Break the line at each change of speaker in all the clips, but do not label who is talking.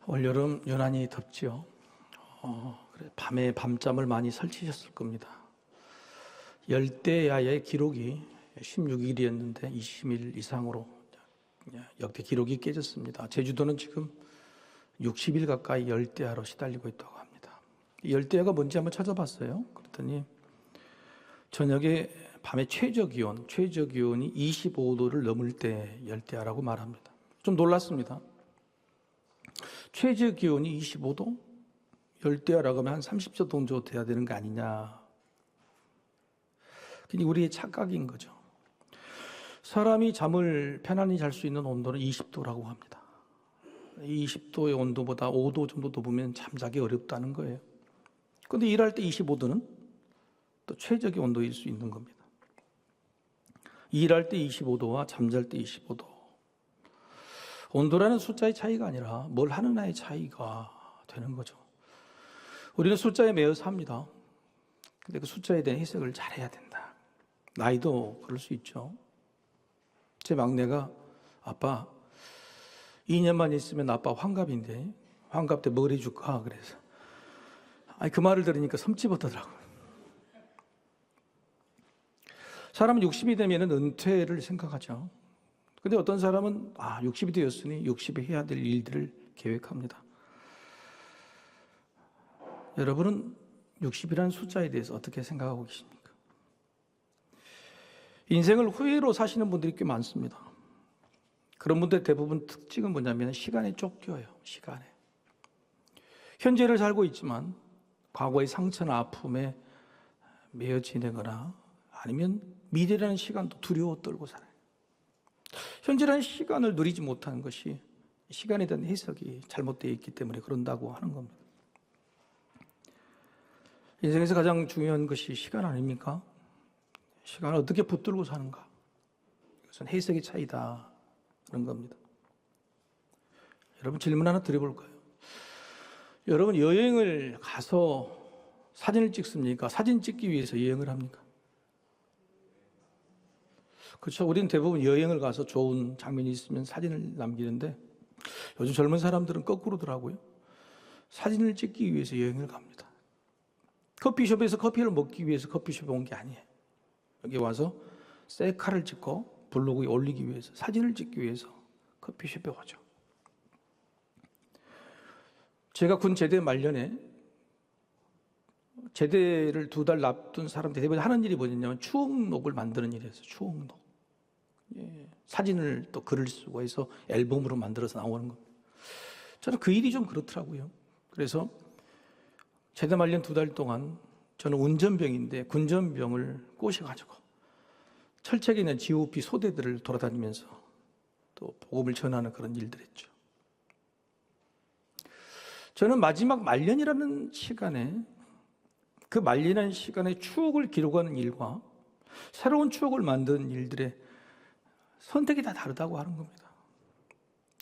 올여름 유난히 덥지요. 그래, 밤에 밤잠을 많이 설치셨을 겁니다. 열대야의 기록이 16일이었는데 20일 이상으로 역대 기록이 깨졌습니다. 제주도는 지금 60일 가까이 열대야로 시달리고 있다고 합니다. 열대야가 뭔지 한번 찾아봤어요. 그랬더니 저녁에 밤에 최저기온이 25도를 넘을 때 열대야라고 말합니다. 좀 놀랐습니다. 최저기온이 25도? 열대야라고 하면 한 30도 정도 돼야 되는 거 아니냐. 그게 우리의 착각인 거죠. 사람이 잠을 편안히 잘 수 있는 온도는 20도라고 합니다. 20도의 온도보다 5도 정도 높으면 잠자기 어렵다는 거예요. 그런데 일할 때 25도는 또 최적의 온도일 수 있는 겁니다. 일할 때 25도와 잠잘 때 25도. 온도라는 숫자의 차이가 아니라 뭘 하느냐의 차이가 되는 거죠. 우리는 숫자에 매여 삽니다. 근데 그 숫자에 대한 해석을 잘해야 된다. 나이도 그럴 수 있죠. 제 막내가 아빠 2년만 있으면 아빠 환갑인데 환갑 때 뭘 해줄까? 그래서 그 말을 들으니까 섬찟었더라고요. 사람은 60이 되면 은퇴를 생각하죠. 근데 어떤 사람은 60이 되었으니 60에 해야 될 일들을 계획합니다. 여러분은 60이라는 숫자에 대해서 어떻게 생각하고 계십니까? 인생을 후회로 사시는 분들이 꽤 많습니다. 그런 분들 대부분 특징은 뭐냐면 시간에 쫓겨요. 시간에. 현재를 살고 있지만 과거의 상처나 아픔에 매여 지내거나 아니면 미래라는 시간도 두려워 떨고 살아요. 현재라는 시간을 누리지 못하는 것이 시간에 대한 해석이 잘못되어 있기 때문에 그런다고 하는 겁니다. 인생에서 가장 중요한 것이 시간 아닙니까? 시간을 어떻게 붙들고 사는가? 이것은 해석의 차이다. 그런 겁니다. 여러분 질문 하나 드려볼까요? 여러분 여행을 가서 사진을 찍습니까? 사진 찍기 위해서 여행을 합니까? 그렇죠. 우리는 대부분 여행을 가서 좋은 장면이 있으면 사진을 남기는데 요즘 젊은 사람들은 거꾸로더라고요. 사진을 찍기 위해서 여행을 갑니다. 커피숍에서 커피를 먹기 위해서 커피숍에 온 게 아니에요. 여기 와서 셀카를 찍고 블로그에 올리기 위해서 사진을 찍기 위해서 커피숍에 오죠. 제가 군 제대 말년에 제대를 2달 앞둔 사람들이 대부분 하는 일이 뭐냐면 추억록을 만드는 일이었어요. 추억록. 사진을 또 글을 쓰고 해서 앨범으로 만들어서 나오는 겁니다. 저는 그 일이 좀 그렇더라고요. 그래서 제대 말년 2달 동안 저는 운전병인데 군전병을 꼬셔가지고 철책에 있는 GOP 소대들을 돌아다니면서 또 복음을 전하는 그런 일들을 했죠. 저는 마지막 말년이라는 시간에 그 말년이라는 시간에 추억을 기록하는 일과 새로운 추억을 만드는 일들의 선택이 다 다르다고 하는 겁니다.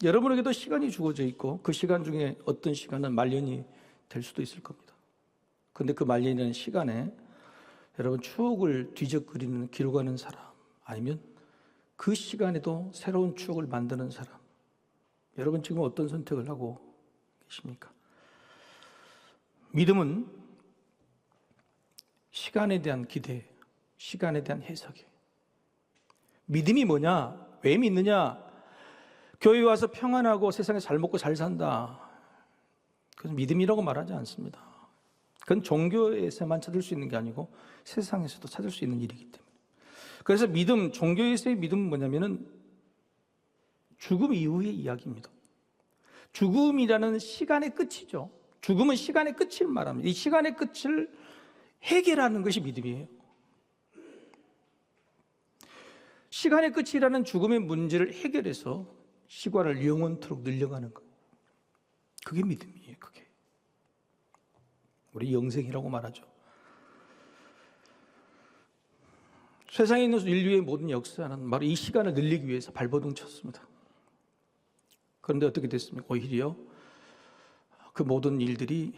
여러분에게도 시간이 주어져 있고 그 시간 중에 어떤 시간은 말년이 될 수도 있을 겁니다. 그런데 그 말년이라는 시간에 여러분 추억을 뒤적거리는 기록하는 사람 아니면 그 시간에도 새로운 추억을 만드는 사람, 여러분 지금 어떤 선택을 하고 계십니까? 믿음은 시간에 대한 기대, 시간에 대한 해석이에요. 믿음이 뭐냐? 왜 믿느냐? 교회 와서 평안하고 세상에서 잘 먹고 잘 산다. 그건 믿음이라고 말하지 않습니다. 그건 종교에서만 찾을 수 있는 게 아니고 세상에서도 찾을 수 있는 일이기 때문에. 그래서 믿음, 종교에서의 믿음은 뭐냐면은 죽음 이후의 이야기입니다. 죽음이라는 시간의 끝이죠. 죽음은 시간의 끝을 말합니다. 이 시간의 끝을 해결하는 것이 믿음이에요. 시간의 끝이라는 죽음의 문제를 해결해서 시간을 영원토록 늘려가는 것. 그게 믿음이에요. 그게. 우리 영생이라고 말하죠. 세상에 있는 인류의 모든 역사는 바로 이 시간을 늘리기 위해서 발버둥 쳤습니다. 그런데 어떻게 됐습니까? 오히려 그 모든 일들이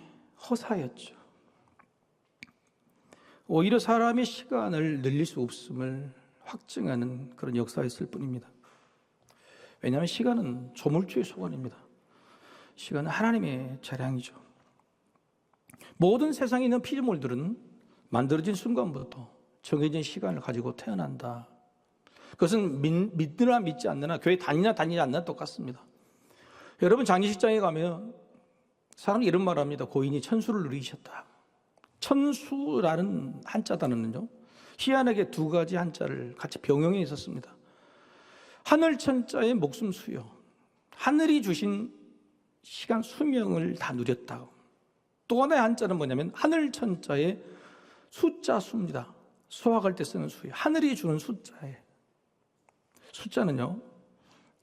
허사였죠. 오히려 사람의 시간을 늘릴 수 없음을 확증하는 그런 역사였을 뿐입니다. 왜냐하면 시간은 조물주의 소관입니다. 시간은 하나님의 재량이죠. 모든 세상에 있는 피조물들은 만들어진 순간부터 정해진 시간을 가지고 태어난다. 그것은 믿느나 믿지 않느나, 교회 다니냐 다니지 않느나 똑같습니다. 여러분, 장례식장에 가면 사람이 이런 말 합니다. 고인이 천수를 누리셨다. 천수라는 한자 단어는요, 희한하게 두 가지 한자를 같이 병용해 있었습니다. 하늘 천자의 목숨 수요, 하늘이 주신 시간 수명을 다 누렸다. 또 하나의 한자는 뭐냐면 하늘 천자의 숫자 수입니다. 수학할 때 쓰는 수예요. 하늘이 주는 숫자에, 숫자는요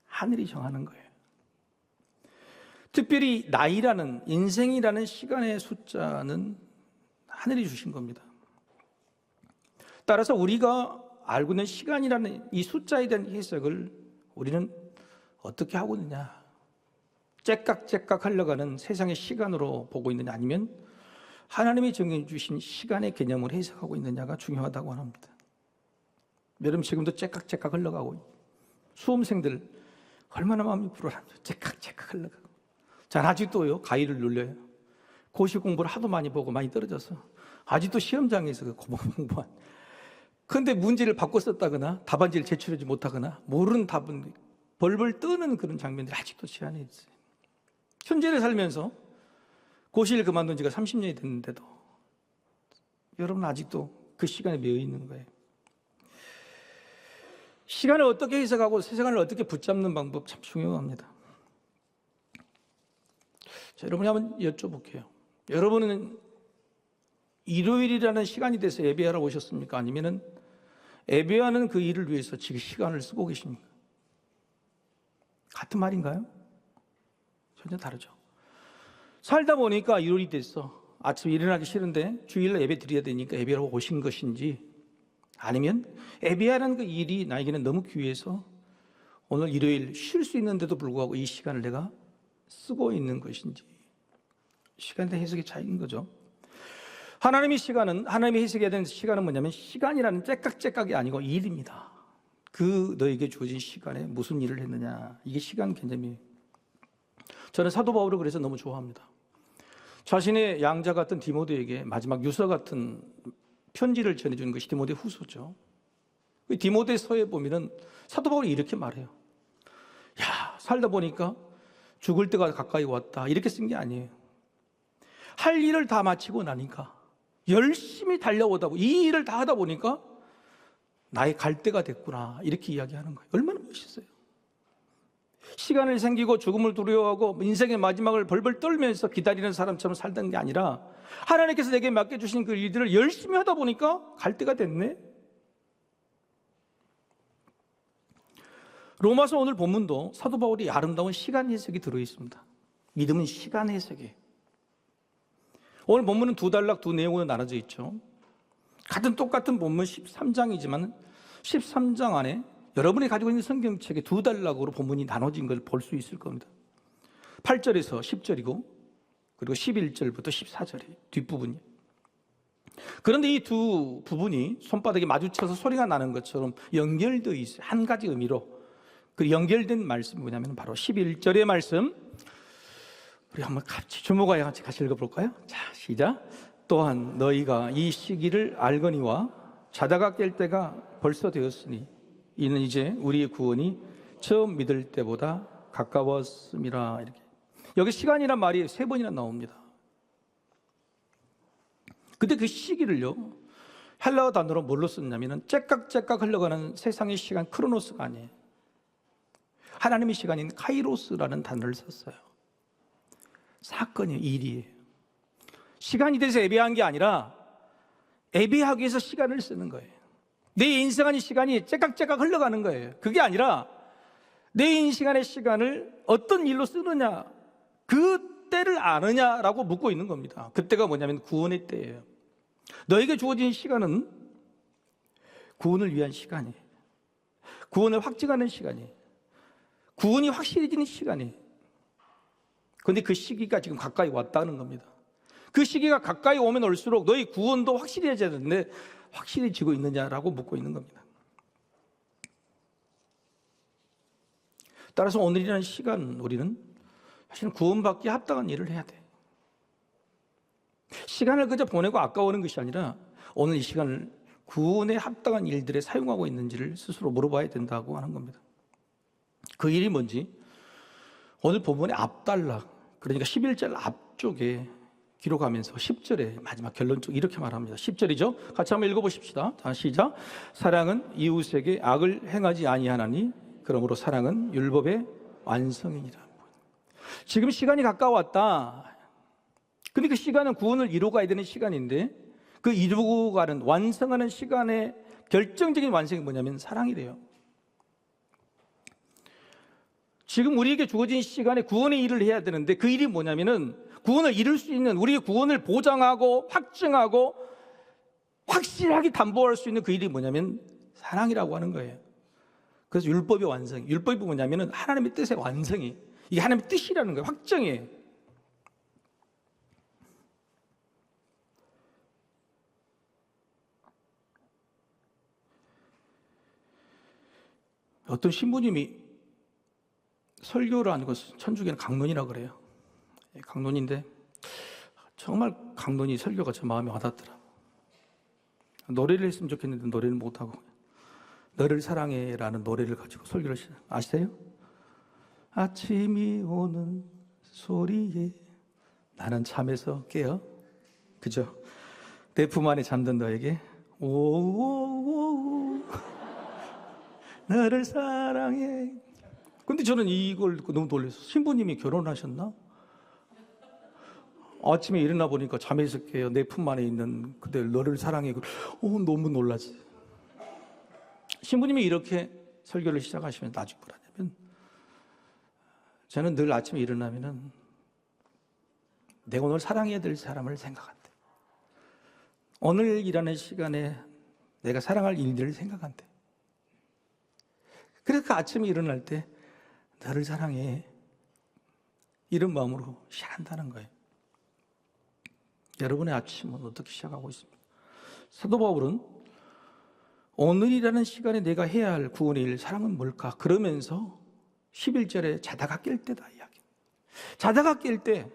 하늘이 정하는 거예요. 특별히 나이라는, 인생이라는 시간의 숫자는 하늘이 주신 겁니다. 따라서 우리가 알고 있는 시간이라는 이 숫자에 대한 해석을 우리는 어떻게 하고 있느냐, 째깍째깍 흘러가는 세상의 시간으로 보고 있느냐, 아니면 하나님이 정해주신 시간의 개념을 해석하고 있느냐가 중요하다고 합니다. 여러분, 지금도 째깍째깍 흘러가고, 수험생들 얼마나 마음이 불안합니다. 째깍째깍 흘러가고. 전 아직도요 가위를 눌려요. 고시 공부를 하도 많이 보고 많이 떨어져서 아직도 시험장에서 공부한, 그런데 문제를 바꿔 썼다거나 답안지를 제출하지 못하거나 모르는 답은 벌벌 떠는 그런 장면들이 아직도 제 안에 있어요. 현재를 살면서 고시를 그만둔 지가 30년이 됐는데도 여러분 아직도 그 시간에 매여 있는 거예요. 시간을 어떻게 해석하고 세상을 어떻게 붙잡는 방법 참 중요합니다. 자, 여러분이 한번 여쭤볼게요. 여러분은 일요일이라는 시간이 돼서 예배하러 오셨습니까? 아니면은 예배하는 그 일을 위해서 지금 시간을 쓰고 계십니까? 같은 말인가요? 전혀 다르죠. 살다 보니까 일요일이 됐어. 아침에 일어나기 싫은데 주일날 예배 드려야 되니까 예배하러 오신 것인지, 아니면 예배하는 그 일이 나에게는 너무 귀해서 오늘 일요일 쉴 수 있는데도 불구하고 이 시간을 내가 쓰고 있는 것인지, 시간에 대한 해석의 차이인 거죠. 하나님의 시간은, 하나님이 해석해야 되는 시간은 뭐냐면 시간이라는 째깍째깍이 아니고 일입니다. 그 너에게 주어진 시간에 무슨 일을 했느냐, 이게 시간 개념이에요. 저는 사도 바울을 그래서 너무 좋아합니다. 자신의 양자 같은 디모데에게 마지막 유서 같은 편지를 전해주는 것이 디모데 후서죠. 디모데서에 보면은 사도 바울이 이렇게 말해요. 야, 살다 보니까 죽을 때가 가까이 왔다, 이렇게 쓴 게 아니에요. 할 일을 다 마치고 나니까 열심히 달려오다 보니, 이 일을 다 하다 보니까 나의 갈 때가 됐구나, 이렇게 이야기하는 거예요. 얼마나 멋있어요. 시간을 생기고 죽음을 두려워하고 인생의 마지막을 벌벌 떨면서 기다리는 사람처럼 살던 게 아니라 하나님께서 내게 맡겨주신 그 일들을 열심히 하다 보니까 갈 때가 됐네. 로마서 오늘 본문도 사도 바울이 아름다운 시간 해석이 들어있습니다. 믿음은 시간 해석이에요. 오늘 본문은 두 단락 두 내용으로 나눠져 있죠. 같은 똑같은 본문 13장이지만 13장 안에 여러분이 가지고 있는 성경책에 두 단락으로 본문이 나눠진 걸 볼 수 있을 겁니다. 8절에서 10절이고 그리고 11절부터 14절이 뒷부분이에요. 그런데 이 두 부분이 손바닥에 마주쳐서 소리가 나는 것처럼 연결되어 있어요. 한 가지 의미로. 그 연결된 말씀이 뭐냐면 바로 11절의 말씀, 우리 한번 같이 주목하여 같이 읽어볼까요? 자, 시작. 또한 너희가 이 시기를 알거니와 자다가 깰 때가 벌써 되었으니 이는 이제 우리의 구원이 처음 믿을 때보다 가까웠음이라. 이렇게 여기 시간이란 말이 세 번이나 나옵니다. 근데 그 시기를요 헬라어 단어로 뭘로 썼냐면 째깍째깍 흘러가는 세상의 시간, 크로노스가 아니에요. 하나님의 시간인 카이로스라는 단어를 썼어요. 사건이에요, 일이에요. 시간이 돼서 예배한 게 아니라 예배하기 위해서 시간을 쓰는 거예요. 내 인생 안의 시간이 째깍째깍 흘러가는 거예요. 그게 아니라 내 인생안의 시간을 어떤 일로 쓰느냐, 그 때를 아느냐라고 묻고 있는 겁니다. 그때가 뭐냐면 구원의 때예요. 너에게 주어진 시간은 구원을 위한 시간이에요. 구원을 확증하는 시간이에요. 구원이 확실해지는 시간이에요. 그런데 그 시기가 지금 가까이 왔다는 겁니다. 그 시기가 가까이 오면 올수록 너희 구원도 확실해져야 되는데 확실해지고 있느냐라고 묻고 있는 겁니다. 따라서 오늘이라는 시간 우리는 사실은 구원받기에 합당한 일을 해야 돼. 시간을 그저 보내고 아까워하는 것이 아니라 오늘 이 시간을 구원에 합당한 일들에 사용하고 있는지를 스스로 물어봐야 된다고 하는 겁니다. 그 일이 뭔지 오늘 본문의 앞단락, 그러니까 11절 앞쪽에 기록하면서 10절에 마지막 결론 쪽 이렇게 말합니다. 10절이죠. 같이 한번 읽어보십시다. 다 시작. 사랑은 이웃에게 악을 행하지 아니하나니 그러므로 사랑은 율법의 완성이니라. 지금 시간이 가까웠다. 근데 그 시간은 구원을 이루고 가야 되는 시간인데 그 이루고 가는 완성하는 시간의 결정적인 완성이 뭐냐면 사랑이래요. 지금 우리에게 주어진 시간에 구원의 일을 해야 되는데 그 일이 뭐냐면은 구원을 이룰 수 있는, 우리의 구원을 보장하고 확증하고 확실하게 담보할 수 있는 그 일이 뭐냐면 사랑이라고 하는 거예요. 그래서 율법의 완성, 율법이 뭐냐면은 하나님의 뜻의 완성이, 이게 하나님의 뜻이라는 거예요. 확정이에요. 어떤 신부님이 설교를 하는 것은 천주교는 강론이라고 그래요. 강론인데 정말 강론이 설교가 제 마음에 와닿더라. 노래를 했으면 좋겠는데 노래를 못하고 너를 사랑해라는 노래를 가지고 설교를 아시세요? 아침이 오는 소리에 나는 잠에서 깨어, 그죠? 내 품 안에 잠든 너에게 오오오 너를 사랑해. 근데 저는 이걸 너무 놀랐어요. 신부님이 결혼하셨나? 아침에 일어나 보니까 잠에서 깨어 내 품 안에 있는 그대 너를 사랑해. 너무 놀랐어요. 신부님이 이렇게 설교를 시작하시면 나중에 뭐라냐면, 저는 늘 아침에 일어나면은 내가 오늘 사랑해야 될 사람을 생각한대. 오늘 일하는 시간에 내가 사랑할 일들을 생각한대. 그래서 그 아침에 일어날 때 너를 사랑해, 이런 마음으로 시작한다는 거예요. 여러분의 아침은 어떻게 시작하고 있습니까? 사도 바울은 오늘이라는 시간에 내가 해야 할 구원의 일, 사랑은 뭘까? 그러면서 11절에 자다가 깰 때다 이야기. 자다가 깰 때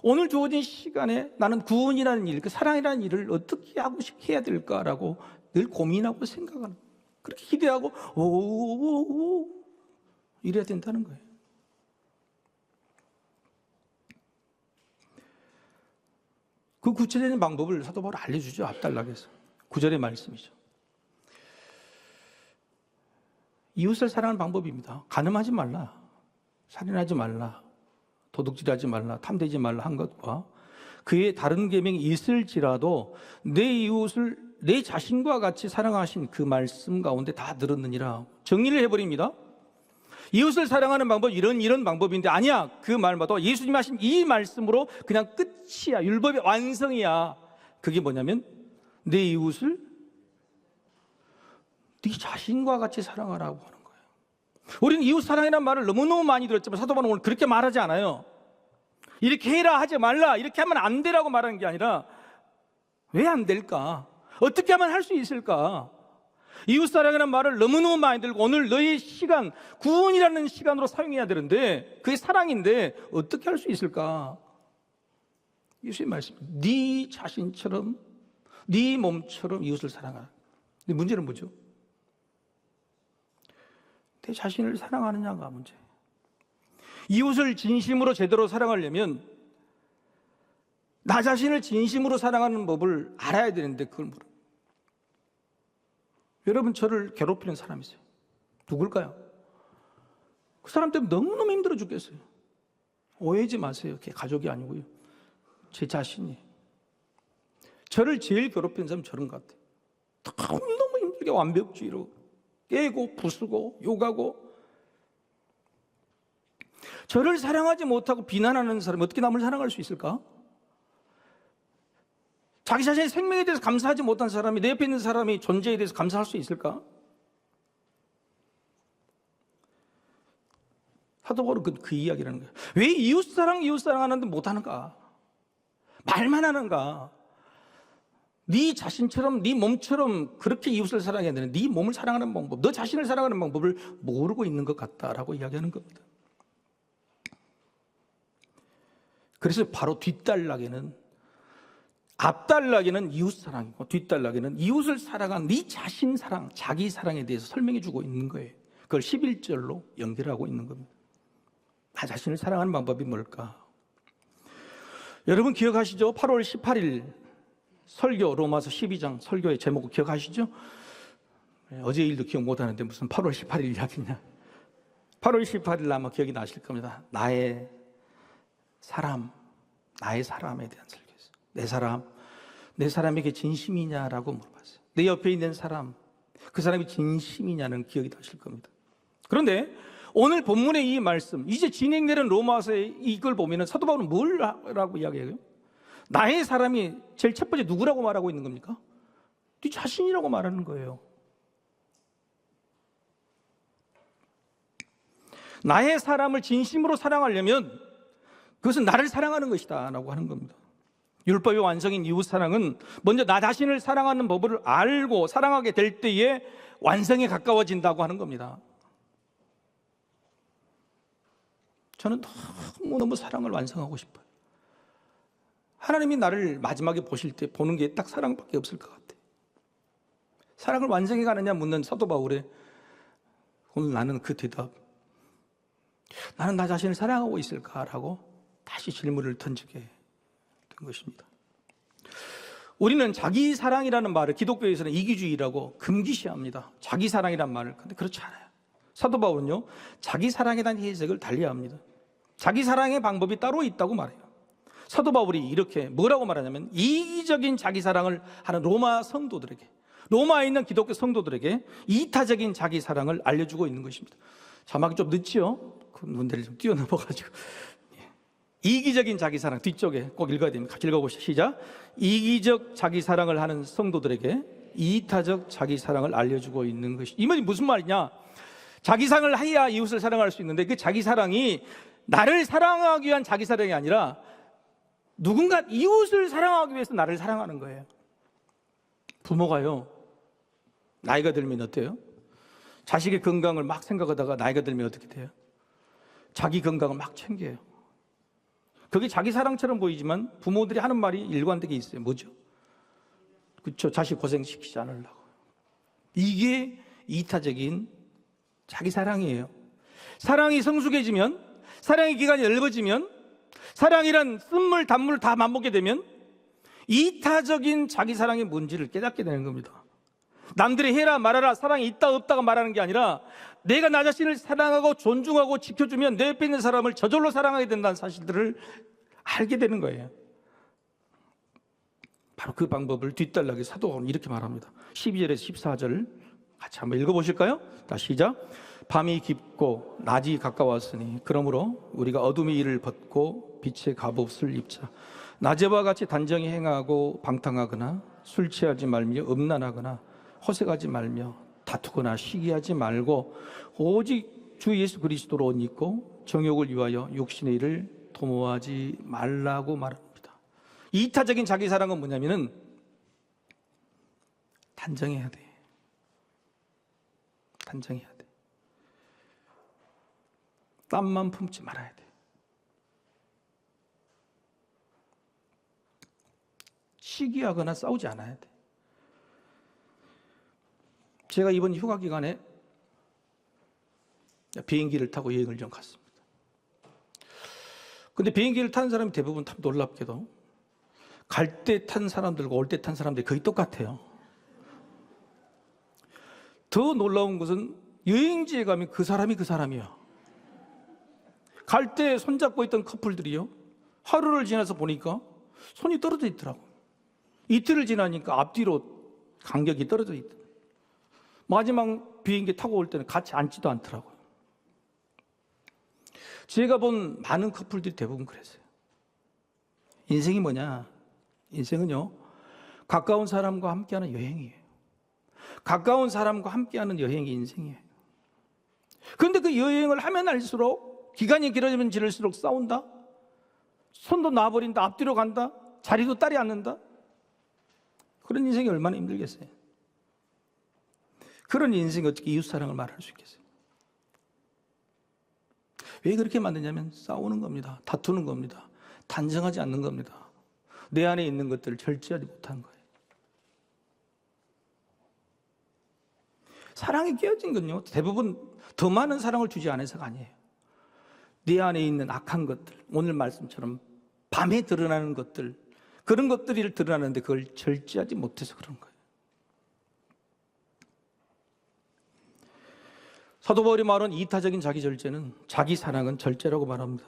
오늘 주어진 시간에 나는 구원이라는 일, 그 사랑이라는 일을 어떻게 하고 해야 될까라고 늘 고민하고 생각하는, 그렇게 기대하고 오오오 이래야 된다는 거예요. 그 구체적인 방법을 사도 바울이 알려주죠. 앞단락에서 9절의 말씀이죠. 이웃을 사랑하는 방법입니다. 간음하지 말라, 살인하지 말라, 도둑질하지 말라, 탐내지 말라 한 것과 그의 다른 계명이 있을지라도 내 이웃을 내 자신과 같이 사랑하신 그 말씀 가운데 다 들었느니라. 정리를 해버립니다. 이웃을 사랑하는 방법 이런 방법인데 아니야. 그 말마다 예수님 하신 이 말씀으로 그냥 끝이야. 율법의 완성이야. 그게 뭐냐면 내 이웃을 네 자신과 같이 사랑하라고 하는 거예요. 우리는 이웃 사랑이라는 말을 너무너무 많이 들었지만 사도 바울은 오늘 그렇게 말하지 않아요. 이렇게 해라 하지 말라, 이렇게 하면 안 되라고 말하는 게 아니라 왜 안 될까? 어떻게 하면 할 수 있을까? 이웃사랑이라는 말을 너무너무 많이 들고 오늘 너의 시간, 구원이라는 시간으로 사용해야 되는데 그게 사랑인데 어떻게 할 수 있을까? 예수님 말씀, 네 자신처럼, 네 몸처럼 이웃을 사랑하라. 근데 문제는 뭐죠? 내 자신을 사랑하느냐가 문제. 이웃을 진심으로 제대로 사랑하려면 나 자신을 진심으로 사랑하는 법을 알아야 되는데 그걸 모르. 여러분, 저를 괴롭히는 사람이 있어요. 누굴까요? 그 사람 때문에 너무너무 힘들어 죽겠어요. 오해하지 마세요. 그게 가족이 아니고요. 제 자신이. 저를 제일 괴롭히는 사람은 저런 것 같아요. 너무 힘들게 완벽주의로 깨고 부수고 욕하고. 저를 사랑하지 못하고 비난하는 사람이 어떻게 남을 사랑할 수 있을까? 자기 자신의 생명에 대해서 감사하지 못한 사람이 내 옆에 있는 사람의 존재에 대해서 감사할 수 있을까? 사도 바울은 그 이야기라는 거예요. 왜 이웃사랑 하는데 못하는가? 말만 하는가? 네 자신처럼, 네 몸처럼 그렇게 이웃을 사랑해야 되는, 네 몸을 사랑하는 방법, 너 자신을 사랑하는 방법을 모르고 있는 것 같다라고 이야기하는 겁니다. 그래서 바로 뒷단락에는, 앞단락에는 이웃사랑이고 뒷단락에는 이웃을 사랑한 네 자신 사랑, 자기 사랑에 대해서 설명해 주고 있는 거예요. 그걸 11절로 연결하고 있는 겁니다. 나 자신을 사랑하는 방법이 뭘까? 여러분 기억하시죠? 8월 18일 설교, 로마서 12장 설교의 제목 기억하시죠? 어제 일도 기억 못하는데 무슨 8월 18일 이야기냐. 8월 18일 아마 기억이 나실 겁니다. 나의 사람에 대한 설교였어요. 내 사람에게 진심이냐라고 물어봤어요. 내 옆에 있는 사람, 그 사람이 진심이냐는 기억이 나실 겁니다. 그런데 오늘 본문의 이 말씀, 이제 진행되는 로마서의 이걸 보면 사도 바울은 뭐라고 이야기해요? 나의 사람이 제일 첫 번째 누구라고 말하고 있는 겁니까? 네 자신이라고 말하는 거예요. 나의 사람을 진심으로 사랑하려면 그것은 나를 사랑하는 것이다 라고 하는 겁니다. 율법의 완성인 이웃사랑은 먼저 나 자신을 사랑하는 법을 알고 사랑하게 될 때에 완성에 가까워진다고 하는 겁니다. 저는 너무너무 사랑을 완성하고 싶어요. 하나님이 나를 마지막에 보실 때 보는 게 딱 사랑밖에 없을 것 같아요. 사랑을 완성해 가느냐 묻는 사도 바울의 오늘 나는 그 대답, 나는 나 자신을 사랑하고 있을까라고 다시 질문을 던지게 된 것입니다. 우리는 자기 사랑이라는 말을 기독교에서는 이기주의라고 금기시합니다. 자기 사랑이란 말을. 근데 그렇지 않아요. 사도 바울은요, 자기 사랑에 대한 해석을 달리합니다. 자기 사랑의 방법이 따로 있다고 말해요. 사도 바울이 이렇게 뭐라고 말하냐면 이기적인 자기 사랑을 하는 로마 성도들에게, 로마에 있는 기독교 성도들에게 이타적인 자기 사랑을 알려주고 있는 것입니다. 자막이 좀 늦지요? 그 문제를 좀 뛰어넘어가지고. 이기적인 자기 사랑, 뒤쪽에 꼭 읽어야 됩니다. 같이 읽어보시죠. 시작. 이기적 자기 사랑을 하는 성도들에게 이타적 자기 사랑을 알려주고 있는 것이. 이 말이 무슨 말이냐? 자기 사랑을 해야 이웃을 사랑할 수 있는데 그 자기 사랑이 나를 사랑하기 위한 자기 사랑이 아니라 누군가 이웃을 사랑하기 위해서 나를 사랑하는 거예요. 부모가요, 나이가 들면 어때요? 자식의 건강을 막 생각하다가 나이가 들면 어떻게 돼요? 자기 건강을 막 챙겨요. 그게 자기 사랑처럼 보이지만 부모들이 하는 말이 일관되게 있어요. 뭐죠? 그렇죠. 자식 고생시키지 않으려고. 이게 이타적인 자기 사랑이에요. 사랑이 성숙해지면, 사랑의 기간이 넓어지면, 사랑이란 쓴물 단물 다 맛보게 되면 이타적인 자기 사랑의 뭔지를 깨닫게 되는 겁니다. 남들이 해라 말아라 사랑이 있다 없다가 말하는 게 아니라 내가 나 자신을 사랑하고 존중하고 지켜주면 내 옆에 있는 사람을 저절로 사랑하게 된다는 사실들을 알게 되는 거예요. 바로 그 방법을 뒷단락에 사도 바울은 이렇게 말합니다. 12절에서 14절 같이 한번 읽어보실까요? 다시 시작. 밤이 깊고 낮이 가까웠으니 그러므로 우리가 어둠의 일을 벗고 빛의 갑옷을 입자. 낮에와 같이 단정히 행하고 방탕하거나 술 취하지 말며 음란하거나 허색하지 말며 다투거나 시기하지 말고 오직 주 예수 그리스도로 옷 입고 정욕을 위하여 육신의 일을 도모하지 말라고 말합니다. 이타적인 자기 사랑은 뭐냐면은 단정해야 돼. 단정해야 돼. 땀만 품지 말아야 돼. 시기하거나 싸우지 않아야 돼. 제가 이번 휴가 기간에 비행기를 타고 여행을 좀 갔습니다. 근데 비행기를 타는 사람이 대부분 참 놀랍게도 갈 때 탄 사람들과 올 때 탄 사람들이 거의 똑같아요. 더 놀라운 것은 여행지에 가면 그 사람이 그 사람이야. 갈 때 손잡고 있던 커플들이요, 하루를 지나서 보니까 손이 떨어져 있더라고. 이틀을 지나니까 앞뒤로 간격이 떨어져 있더라고. 마지막 비행기 타고 올 때는 같이 앉지도 않더라고요. 제가 본 많은 커플들이 대부분 그랬어요. 인생이 뭐냐? 인생은요, 가까운 사람과 함께하는 여행이에요. 가까운 사람과 함께하는 여행이 인생이에요. 그런데 그 여행을 하면 할수록 기간이 길어지면 지를수록 싸운다, 손도 놔버린다, 앞뒤로 간다, 자리도 따리 않는다. 그런 인생이 얼마나 힘들겠어요. 그런 인생이 어떻게 이웃사랑을 말할 수 있겠어요? 왜 그렇게 만드냐면 싸우는 겁니다. 다투는 겁니다. 단정하지 않는 겁니다. 내 안에 있는 것들을 절제하지 못한 거예요. 사랑이 깨어진 건요, 대부분 더 많은 사랑을 주지 않아서가 아니에요. 내 안에 있는 악한 것들, 오늘 말씀처럼 밤에 드러나는 것들, 그런 것들이 드러나는데 그걸 절제하지 못해서 그런 거예요. 사도 바울이 말한 이타적인 자기 절제는, 자기 사랑은 절제라고 말합니다.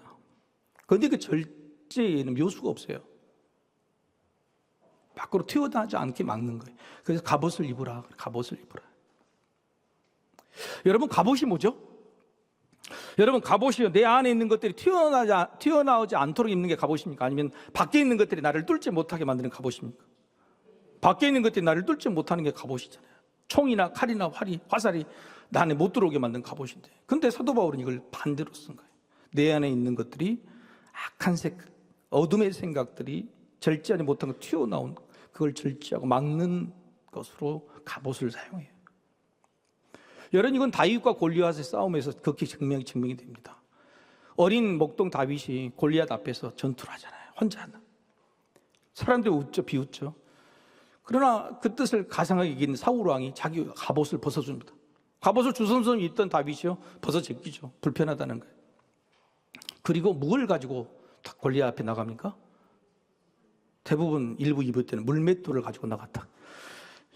그런데 그 절제에는 묘수가 없어요. 밖으로 튀어나오지 않게 막는 거예요. 그래서 갑옷을 입으라. 갑옷을 입으라. 여러분, 갑옷이 뭐죠? 여러분, 갑옷이요, 내 안에 있는 것들이 튀어나오지 않도록 입는 게 갑옷입니까? 아니면 밖에 있는 것들이 나를 뚫지 못하게 만드는 갑옷입니까? 밖에 있는 것들이 나를 뚫지 못하는 게 갑옷이잖아요. 총이나 칼이나 화살이 나 안에 못 들어오게 만든 갑옷인데, 근데 사도 바울은 이걸 반대로 쓴 거예요. 내 안에 있는 것들이 악한 어둠의 생각들이 절제하지 못한 거 튀어나온, 그걸 절제하고 막는 것으로 갑옷을 사용해요. 여러분, 이건 다윗과 골리앗의 싸움에서 극히 증명이 됩니다. 어린 목동 다윗이 골리앗 앞에서 전투를 하잖아요. 혼자 하나. 사람들이 웃죠, 비웃죠. 그러나 그 뜻을 가상하게 이긴 사울 왕이 자기 갑옷을 벗어줍니다. 갑옷을 주섬섬 입던 다윗이요, 벗어 제끼죠. 불편하다는 거예요. 그리고 뭘 가지고 골리앗 앞에 나갑니까? 대부분 일부 입을 때는 물맷돌을 가지고 나갔다.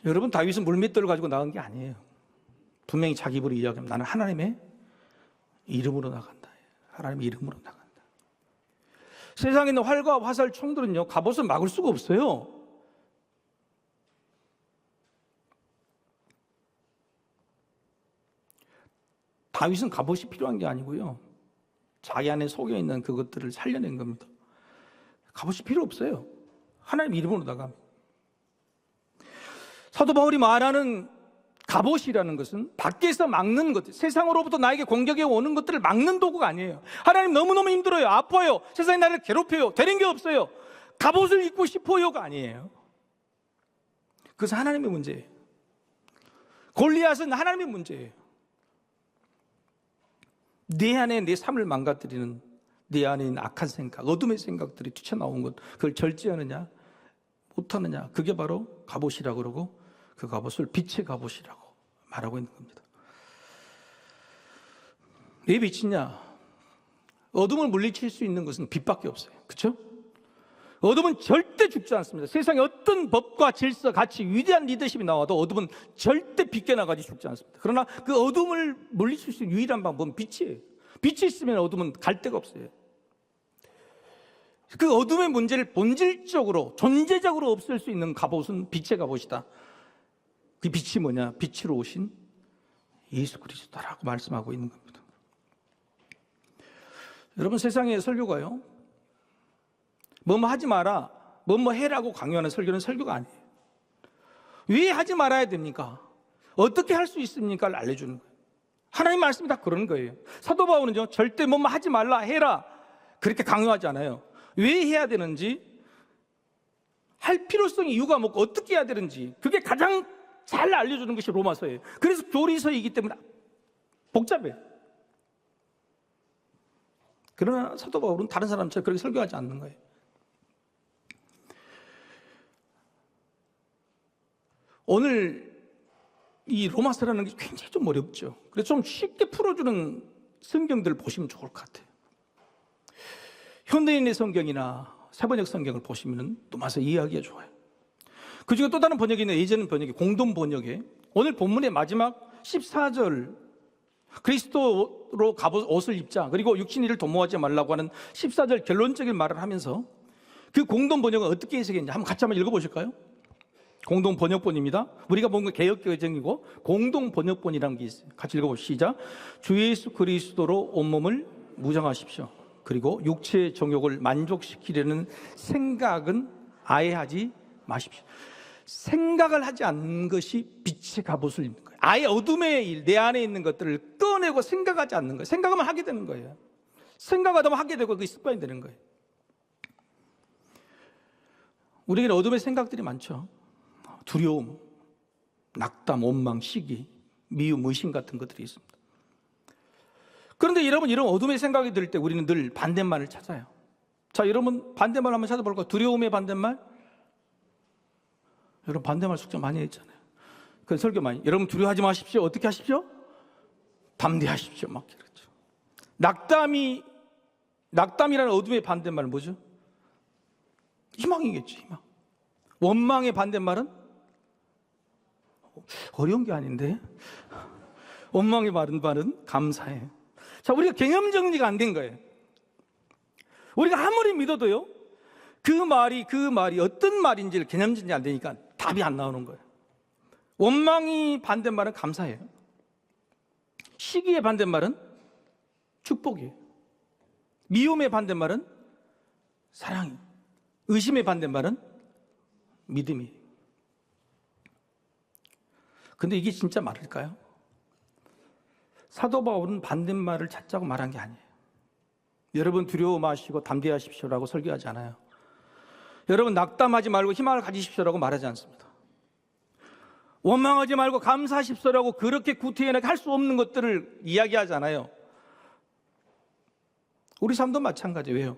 여러분, 다윗은 물맷돌을 가지고 나간 게 아니에요. 분명히 자기 입으로 이야기하면 나는 하나님의 이름으로 나간다. 하나님의 이름으로 나간다. 세상에 있는 활과 화살, 총들은요, 갑옷을 막을 수가 없어요. 다윗은 갑옷이 필요한 게 아니고요, 자기 안에 속여 있는 그것들을 살려낸 겁니다. 갑옷이 필요 없어요. 하나님 이름으로 나갑니다. 사도 바울이 말하는 갑옷이라는 것은 밖에서 막는 것, 세상으로부터 나에게 공격해 오는 것들을 막는 도구가 아니에요. 하나님 너무너무 힘들어요. 아파요. 세상이 나를 괴롭혀요. 되는 게 없어요. 갑옷을 입고 싶어요가 아니에요. 그것은 하나님의 문제예요. 골리앗은 하나님의 문제예요. 내 안에 내 삶을 망가뜨리는 내 안에 있는 악한 생각, 어둠의 생각들이 튀쳐나온 것, 그걸 절제하느냐 못하느냐, 그게 바로 갑옷이라고 그러고, 그 갑옷을 빛의 갑옷이라고 말하고 있는 겁니다. 왜 빛이냐? 어둠을 물리칠 수 있는 것은 빛밖에 없어요. 그렇죠? 어둠은 절대 죽지 않습니다. 세상에 어떤 법과 질서, 가치, 위대한 리더십이 나와도 어둠은 절대 비껴나가지 죽지 않습니다. 그러나 그 어둠을 물리칠 수 있는 유일한 방법은 빛이에요. 빛이 있으면 어둠은 갈 데가 없어요. 그 어둠의 문제를 본질적으로, 존재적으로 없앨 수 있는 갑옷은 빛의 갑옷이다. 그 빛이 뭐냐? 빛으로 오신 예수 그리스도라고 말씀하고 있는 겁니다. 여러분, 세상의 설교가요, 뭐뭐 하지 마라, 뭐뭐 해라고 강요하는 설교는 설교가 아니에요. 왜 하지 말아야 됩니까? 어떻게 할 수 있습니까?를 알려주는 거예요. 하나님 말씀이 다 그런 거예요. 사도 바울은요, 절대 뭐뭐 하지 말라, 해라, 그렇게 강요하지 않아요. 왜 해야 되는지, 할 필요성이 이유가 뭐고 어떻게 해야 되는지, 그게 가장 잘 알려주는 것이 로마서예요. 그래서 교리서이기 때문에 복잡해요. 그러나 사도 바울은 다른 사람처럼 그렇게 설교하지 않는 거예요. 오늘 이 로마서라는 게 굉장히 좀 어렵죠. 그래서 좀 쉽게 풀어주는 성경들을 보시면 좋을 것 같아요. 현대인의 성경이나 세번역 성경을 보시면 로마서 이해하기가 좋아요. 그중에 또 다른 번역이 있는데, 예전 번역이 공동 번역에 오늘 본문의 마지막 14절, 그리스도로 갑옷 옷을 입자, 그리고 육신이를 도모하지 말라고 하는 14절 결론적인 말을 하면서 그 공동 번역은 어떻게 해석했는지 같이 한번 읽어보실까요? 공동 번역본입니다. 우리가 본 건 개역개정이고 공동 번역본이라는 게 있어요. 같이 읽어보시죠. 시작. 주 예수 그리스도로 온몸을 무장하십시오. 그리고 육체의 정욕을 만족시키려는 생각은 아예 하지 마십시오. 생각을 하지 않는 것이 빛의 갑옷을 입는 거예요. 아예 어둠의 일, 내 안에 있는 것들을 꺼내고 생각하지 않는 거예요. 생각하면 하게 되는 거예요. 생각하다 보면 하게 되고 그게 습관이 되는 거예요. 우리에게는 어둠의 생각들이 많죠. 두려움, 낙담, 원망, 시기, 미움, 의심 같은 것들이 있습니다. 그런데 여러분, 이런 어둠의 생각이 들 때 우리는 늘 반대말을 찾아요. 자, 여러분 반대말 한번 찾아볼까요? 두려움의 반대말? 여러분 반대말 숙제 많이 했잖아요. 그 설교 많이. 여러분 두려워하지 마십시오. 어떻게 하십시오? 담대하십시오. 막 그렇죠. 낙담이라는 어둠의 반대말은 뭐죠? 희망이겠죠. 희망. 원망의 반대말은 어려운 게 아닌데. 원망의 말은 감사해. 자, 우리가 개념 정리가 안 된 거예요. 우리가 아무리 믿어도요, 그 말이 어떤 말인지를 개념 정리 안 되니까 답이 안 나오는 거예요. 원망이 반대말은 감사해요. 시기의 반대말은 축복이에요. 미움의 반대말은 사랑이에요. 의심의 반대말은 믿음이에요. 근데 이게 진짜 말일까요? 사도 바울은 반대말을 찾자고 말한 게 아니에요. 여러분 두려워 마시고 담대하십시오라고 설교하지 않아요. 여러분 낙담하지 말고 희망을 가지십시오라고 말하지 않습니다. 원망하지 말고 감사하십시오라고 그렇게 구태연하게 할 수 없는 것들을 이야기하지 않아요. 우리 삶도 마찬가지예요. 왜요?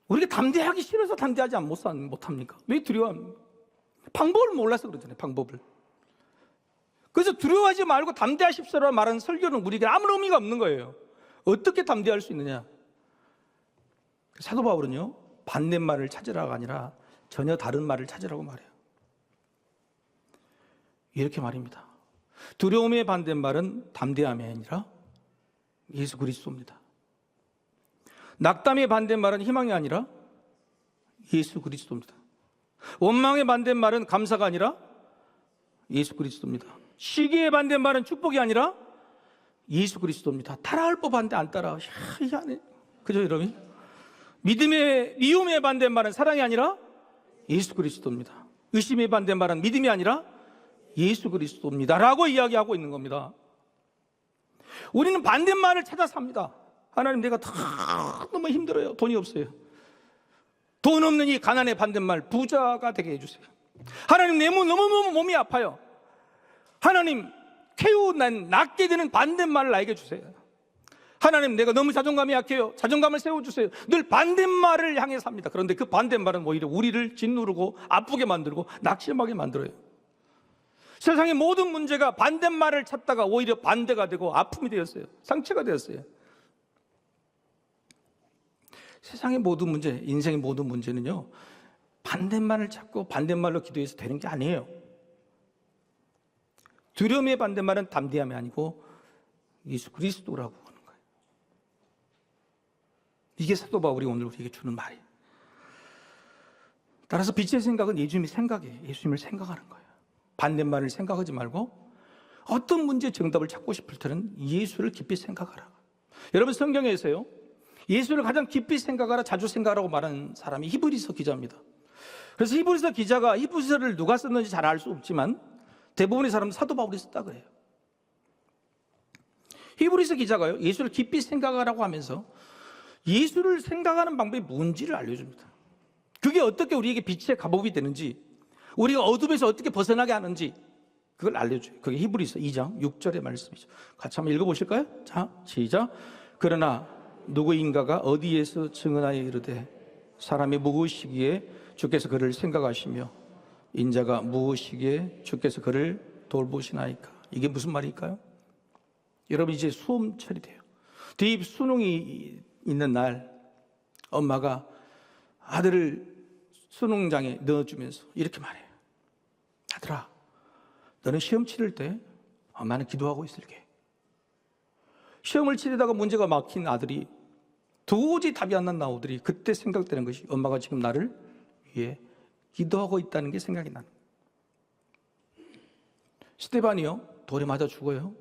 우리가 담대하기 싫어서 담대하지 못합니까? 왜 두려워합니까? 방법을 몰라서 그러잖아요. 방법을. 그래서 두려워하지 말고 담대하십시오라고 말하는 설교는 우리에게 아무 의미가 없는 거예요. 어떻게 담대할 수 있느냐? 사도 바울은요, 반대말을 찾으라가 아니라 전혀 다른 말을 찾으라고 말해요. 이렇게 말입니다. 두려움의 반대말은 담대함이 아니라 예수 그리스도입니다. 낙담의 반대말은 희망이 아니라 예수 그리스도입니다. 원망의 반대말은 감사가 아니라 예수 그리스도입니다. 시기의 반대말은 축복이 아니라 예수 그리스도입니다. 따라할 법한데 안 따라. 희한해. 그죠, 여러분? 미움의 반대말은 사랑이 아니라 예수 그리스도입니다. 의심의 반대말은 믿음이 아니라 예수 그리스도입니다. 라고 이야기하고 있는 겁니다. 우리는 반대말을 찾아 삽니다. 하나님, 내가 너무 힘들어요. 돈이 없어요. 돈 없는 이 가난의 반대말, 부자가 되게 해주세요. 하나님, 내 너무너무 몸이 아파요. 하나님, 쾌유난 낫게 되는 반대말을 나에게 주세요. 하나님, 내가 너무 자존감이 약해요. 자존감을 세워주세요. 늘 반대말을 향해 삽니다. 그런데 그 반대말은 오히려 우리를 짓누르고 아프게 만들고 낙심하게 만들어요. 세상의 모든 문제가 반대말을 찾다가 오히려 반대가 되고 아픔이 되었어요. 상처가 되었어요. 세상의 모든 문제, 인생의 모든 문제는요, 반대말을 찾고 반대말로 기도해서 되는 게 아니에요. 두려움의 반대말은 담대함이 아니고 예수 그리스도라고 하는 거예요. 이게 사도 바울이 오늘 우리에게 주는 말이에요. 따라서 빛의 생각은 예수님의 생각이에요. 예수님을 생각하는 거예요. 반대말을 생각하지 말고 어떤 문제의 정답을 찾고 싶을 때는 예수를 깊이 생각하라. 여러분, 성경에서요, 예수를 가장 깊이 생각하라, 자주 생각하라고 말하는 사람이 히브리서 기자입니다. 그래서 히브리서 기자가 히브리서를 누가 썼는지 잘 알 수 없지만 대부분의 사람은 사도 바울이 썼다 그래요. 히브리서 기자가요, 예수를 깊이 생각하라고 하면서 예수를 생각하는 방법이 뭔지를 알려줍니다. 그게 어떻게 우리에게 빛의 갑옷이 되는지, 우리가 어둠에서 어떻게 벗어나게 하는지 그걸 알려줘요. 그게 히브리서 2장 6절의 말씀이죠. 같이 한번 읽어보실까요? 자, 시작. 그러나 누구인가가 어디에서 증언하여 이르되 사람이 무엇이기에 주께서 그를 생각하시며 인자가 무엇이기에 주께서 그를 돌보시나이까. 이게 무슨 말일까요? 여러분, 이제 수험철이 돼요. 대입 수능이 있는 날 엄마가 아들을 수능장에 넣어주면서 이렇게 말해요. 아들아, 너는 시험 치를 때 엄마는 기도하고 있을게. 시험을 치르다가 문제가 막힌 아들이 도저히 답이 안 난 아들이 그때 생각되는 것이 엄마가 지금 나를 위해 기도하고 있다는 게 생각이 나는 거예요. 스데반이요, 돌에 맞아 죽어요.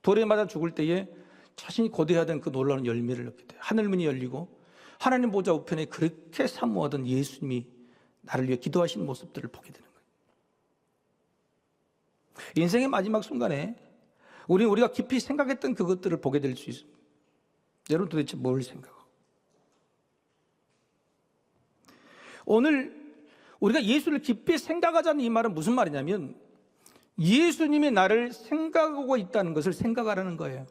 돌에 맞아 죽을 때에 자신이 고대하던 그 놀라운 열매를 얻게 돼요. 하늘문이 열리고 하나님 보좌 우편에 그렇게 사모하던 예수님이 나를 위해 기도하시는 모습들을 보게 되는 거예요. 인생의 마지막 순간에 우리가 깊이 생각했던 그것들을 보게 될 수 있습니다. 여러분, 도대체 뭘 생각하고? 오늘 우리가 예수를 깊이 생각하자는 이 말은 무슨 말이냐면 예수님이 나를 생각하고 있다는 것을 생각하라는 거예요.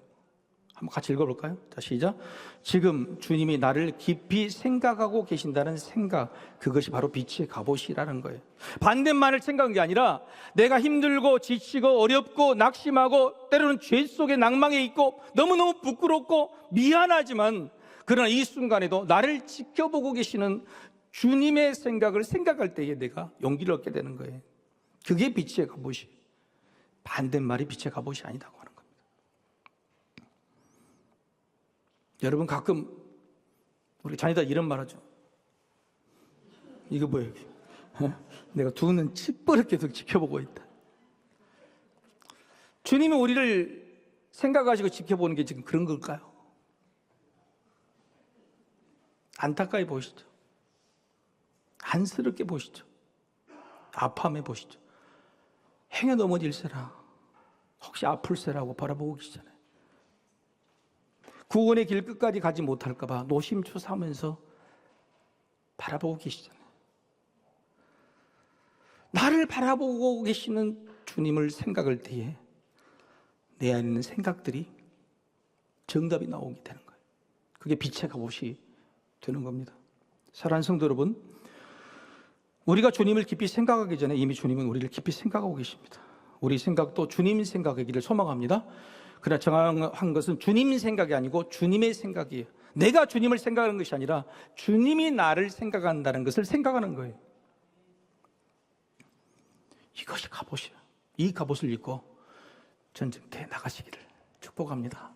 한번 같이 읽어볼까요? 자, 시작. 지금 주님이 나를 깊이 생각하고 계신다는 생각, 그것이 바로 빛의 갑옷이라는 거예요. 반대만을 생각한 게 아니라 내가 힘들고 지치고 어렵고 낙심하고 때로는 죄 속에 낭망해 있고 너무너무 부끄럽고 미안하지만 그러나 이 순간에도 나를 지켜보고 계시는 주님의 생각을 생각할 때에 내가 용기를 얻게 되는 거예요. 그게 빛의 갑옷이, 반대말이 빛의 갑옷이 아니다고 하는 겁니다. 여러분, 가끔 우리 자녀들 이런 말 하죠. 이거 뭐예요? 내가 두 눈 시뻘겋게 지켜보고 있다. 주님이 우리를 생각하시고 지켜보는 게 지금 그런 걸까요? 안타까이 보시죠. 안쓰럽게 보시죠. 아파함에 보시죠. 행여 넘어질세라, 혹시 아플세라고 바라보고 계시잖아요. 구원의 길 끝까지 가지 못할까 봐 노심초사하면서 바라보고 계시잖아요. 나를 바라보고 계시는 주님을 생각할 때에 내 안에 있는 생각들이 정답이 나오게 되는 거예요. 그게 빛의 갑옷이 되는 겁니다. 사랑하는 성도 여러분, 우리가 주님을 깊이 생각하기 전에 이미 주님은 우리를 깊이 생각하고 계십니다. 우리 생각도 주님 생각이기를 소망합니다. 그러나 정확한 것은 주님 생각이 아니고 주님의 생각이에요. 내가 주님을 생각하는 것이 아니라 주님이 나를 생각한다는 것을 생각하는 거예요. 이것이 갑옷이에요. 이 갑옷을 입고 전쟁터에 나가시기를 축복합니다.